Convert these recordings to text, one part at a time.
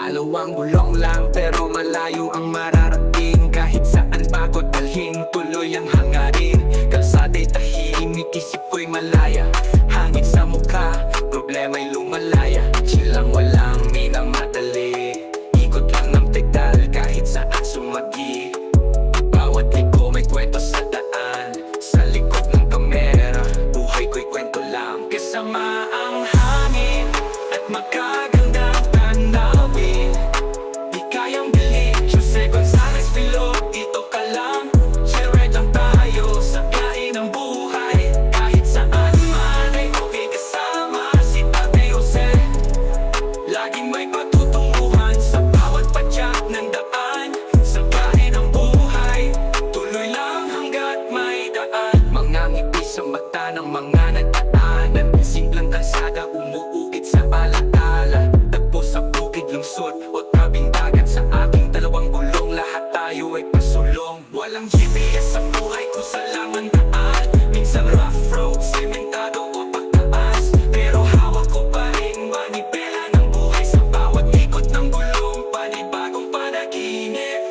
Dalawang gulong lang pero malayo ang mararating. Kahit saan pa ko dalhin, tuloy ang hangarin. Kalsada'y tahimik, isip ko'y malaya. Hangin sa mukha, problema'y lumalaya. Chill lang, walang minamadali. Ikot lang ng pedal kahit saan sumagi. Bawat liko may kwento sa daan. Sa likod ng kamera, buhay ko'y kwento lang. Kasama ang hangin at magagandang tanawin. Di kayang bilhin, Jose Gonzalez Filog, dito ka lang. Share lang tayo sa biyahe ng buhay. Kahit saan man ay okay kasama si Tate Jose. Laging may patutunguhan sa bawat padyak ng daan. Sa biyahe ng buhay, tuloy lang hanggat may daan. Mga ngiti sa mata ng mga nagdaanan. Simpleng kalsada umuukit sa alaala. Tagpo sa bukid, lungsod o tabing dagat. Sa aking dalawang gulong, lahat tayo ay pasulong. Walang GPS sa buhay ko sa lamang daan. Minsan rough road, sementado o pagtaas. Pero hawak ko pa rin manibela ng buhay. Sa bawat ikot ng gulong, panibagong panaginip.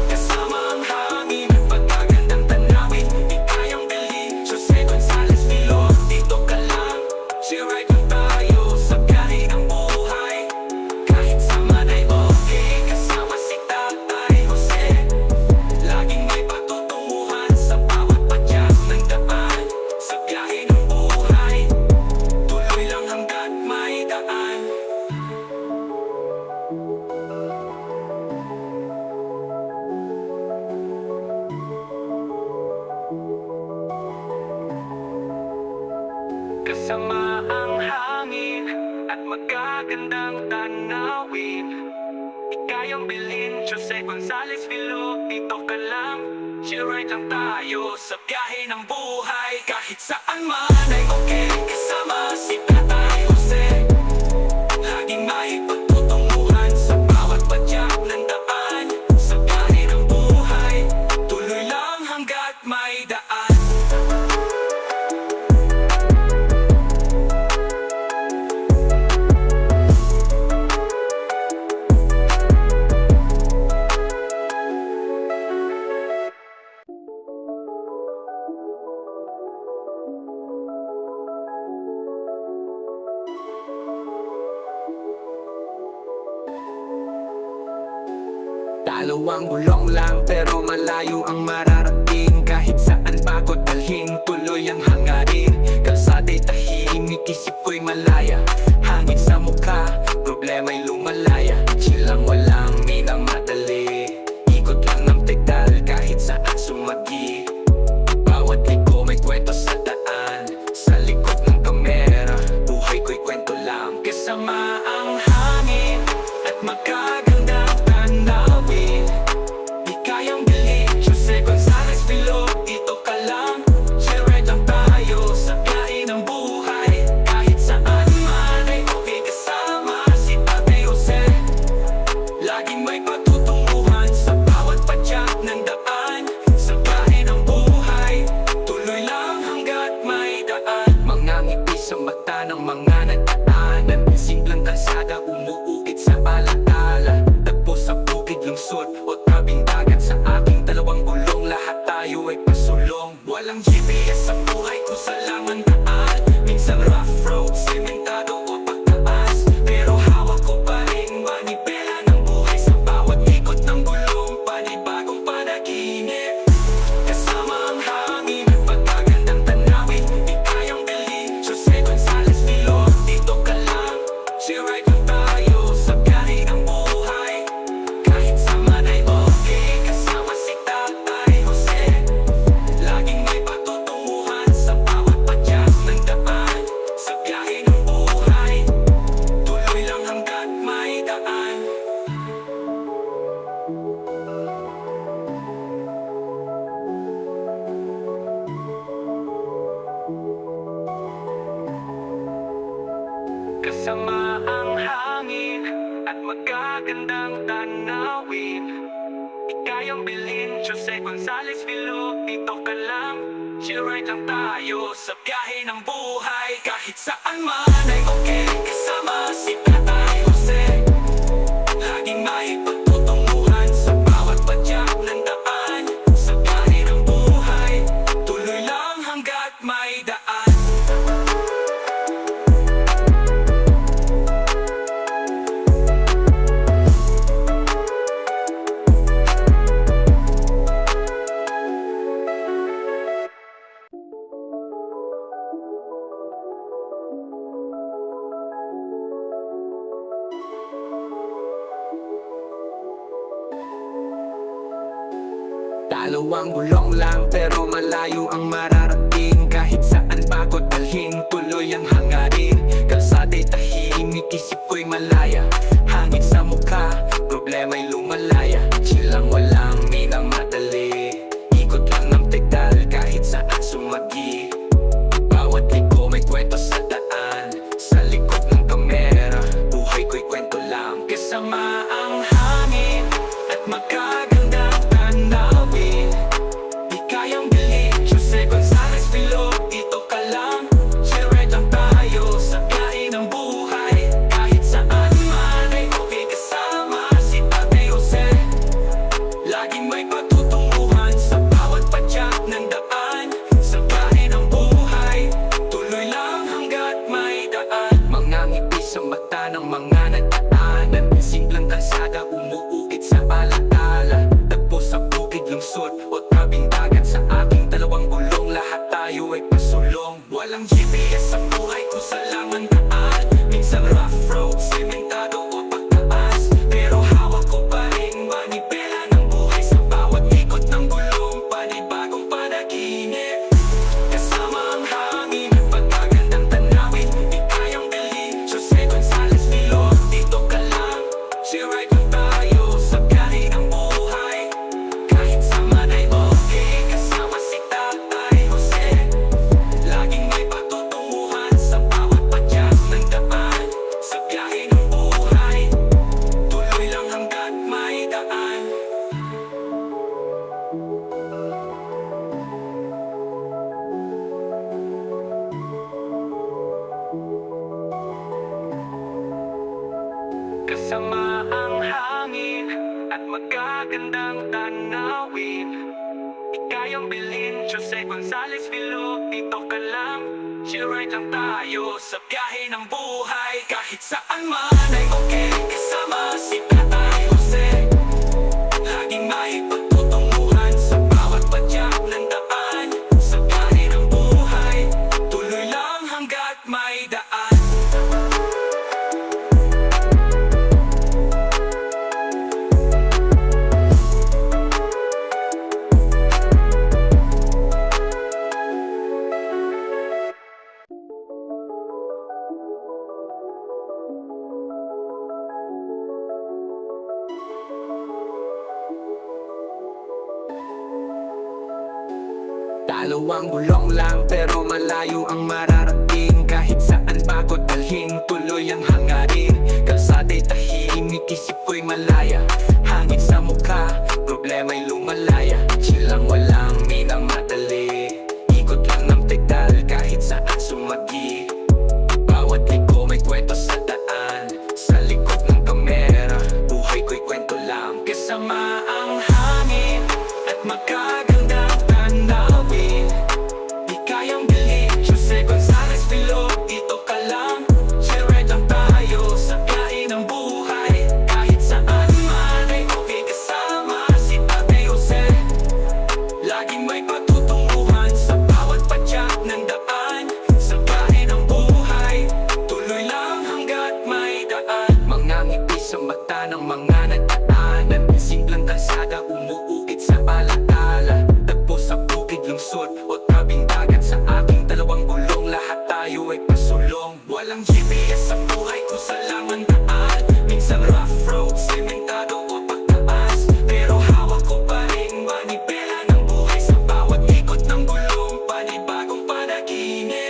Kasama ang hangin, pagkagandang tanawin. Di kayang bilhin, Jose Gonzalez Filog, dito ka lang. Share lang tayo sa biyahe ng buhay. Kahit saan ay okay, kasama si Tatay Jose. Laging may patutunguhan sa bawat padyak ng daan. Sa biyahe ng buhay, tuloy lang hanggat may daan. Kasama ang hangin at magagandang tanawin. Di kayang bilhin, Jose Gonzalez Filog, dito ka lang. Share lang tayo sa biyahe ng buhay. Kahit saan man ay okay, kasama si Tatay Jose. Laging may pagtutunguhan sa bawat padyak ng daan. Sa biyahe ng buhay, tuloy lang hanggat may daan. Dalawang gulong lang pero malayo ang mararating. Kahit saan pa ko dalhin, tuloy ang hangarin. Kalsada'y tahimik, isip ko'y malaya. Hangin sa mukha, problema'y lumalaya. Chill lang, walang minamadali. Ikot lang ng pedal kahit saan sumagi. Bawat liko may kwento sa daan. Sa likod ng kamera, buhay ko'y kwento lang. Kasama ang hangin at magagandang tanawin. Di kayang bilhin, Jose Gonzalez Filog, dito ka lang. Share lang tayo sa biyahe ng buhay. Kahit saan man ay okay kasama si Tate Jose. Laging may patutunguhan sa bawat padyak ng daan. Sa biyahe ng buhay, tuloy lang hanggat may daan. Mga ngiti sa mata ng mga nagdaanan. Simpleng kalsada umuukit sa alaala. Tagpo sa bukid, lungsod o tabing dagat. Sa aking dalawang gulong, lahat tayo ay pasulong. Walang GPS sa buhay ko sa lamang daan. Minsan rough road, sementado o pagtaas. Pero hawak ko pa rin manibela ng buhay. Sa bawat ikot ng gulong, panibagong panaginip. Kasama ang hangin, pagkagandang tanawin. Di kayang bilhin, Jose Gonzalez Filog, dito ka lang. Share lang tayo sa biyahe ng buhay. Kahit saan ay okay, kasama si Tatay Jose. Laging may patutunguhan sa bawat padyak ng daan. Sa biyahe ng buhay, tuloy lang hanggat may daan. Kasama ang hangin at magagandang tanawin. Di kayang bilhin, Jose Gonzalez Filog, dito ka lang. Share lang tayo sa biyahe ng buhay. Kahit saan man ay okay, kasama si Tatay Jose. Laging may pagtutunguhan sa bawat padyak ng daan. Sa biyahe ng buhay, tuloy lang hanggat may daan. Dalawang gulong lang pero malayo ang mararating. Kahit saan pa ko dalhin, tuloy ang hangarin. Kalsada'y tahimik, isip ko'y malaya. Hangin sa mukha, problema'y lumalaya. Chill lang, walang minamadali. Ikot lang ng pedal kahit saan sumagi. Bawat liko may kwento sa daan. Sa likod ng kamera, buhay ko'y kwento lang. Kasama ang hangin at magagandang tanawin. Di kayang bilhin, Jose Gonzalez Filo. Dito ka lang, share lang tayo sa biyahe ng buhay. Kahit saan man ay okay kasama si Tate Jose. Laging may patutunguhan sa bawat padyak ng daan. Sa biyahe ng buhay, tuloy lang hanggat may daan. Mga ngiti sa mata ng mga nagdaanan. Simpleng kalsada umuukit sa alaala. Tagpo sa bukid, lungsod o tabing dagat. Sa aking dalawang gulong, lahat tayo ay pasulong. Walang GPS sa buhay ko sa laman daan. Minsan rough road, sementado o pagtaas. Pero hawak ko pa rin manibela ng buhay. Sa bawat ikot ng gulong, panibagong panaginip. Kasama ang hangin at pagkagandang tanawin. Di kayang bilhin, Jose Gonzalez Filo. Dito ka lang, share lang tayo sa biyahe ng buhay. Kahit saan ay okay, kasama si Tatay Jose. Laging may patutunguhan sa bawat padyak ng daan. Sa biyahe ng buhay, tuloy lang hanggat may daan. Kasama ang hangin at magagandang tanawin. Di kayang bilhin, Jose Gonzalez Filo. Dito ka lang, share lang tayo sa biyahe ng buhay. Kahit saan man ay okay, kasama si Tatay Jose. Laging may pagtutunguhan sa bawat padyak ng daan. Sa biyahe ng buhay, tuloy lang hanggat may daan. Dalawang gulong lang pero malayo ang mararating. Kahit saan pa ko dalhin, tuloy ang hangarin. Kalsada'y tahimik, isip ko'y malaya. Hangin sa mukha, problema'y lumalaya. Chill lang, walang minamadali. Ikot lang ng pedal kahit saan sumagi. Bawat liko may kwento sa daan. Sa likod ng kamera, buhay ko'y kwento lang. Kasama ang hangin at magagandang tanawin. Di kayang bilhin, Jose Gonzalez Filo. Dito ka lang, share lang tayo sa biyahe ng buhay. Kahit saan man ay okay, kasama si Tate Jose. Laging may patutunguhan sa bawat padyak ng daan. Sa biyahe ng buhay, tuloy lang hanggat may daan. Mga ngiti sa mata ng mga nagdaanan. Simpleng kalsada umuukit sa alaala. Tagpo sa bukid, lungsod o tabing dagat. Sa aking dalawang gulong, lahat tayo ay pasulong. Walang GPS sa buhay ko sa laman daan. Minsan rough road, sementado o pagtaas. Pero hawak ko pa rin manibela ng buhay. Sa bawat ikot ng gulong, panibagong panaginip.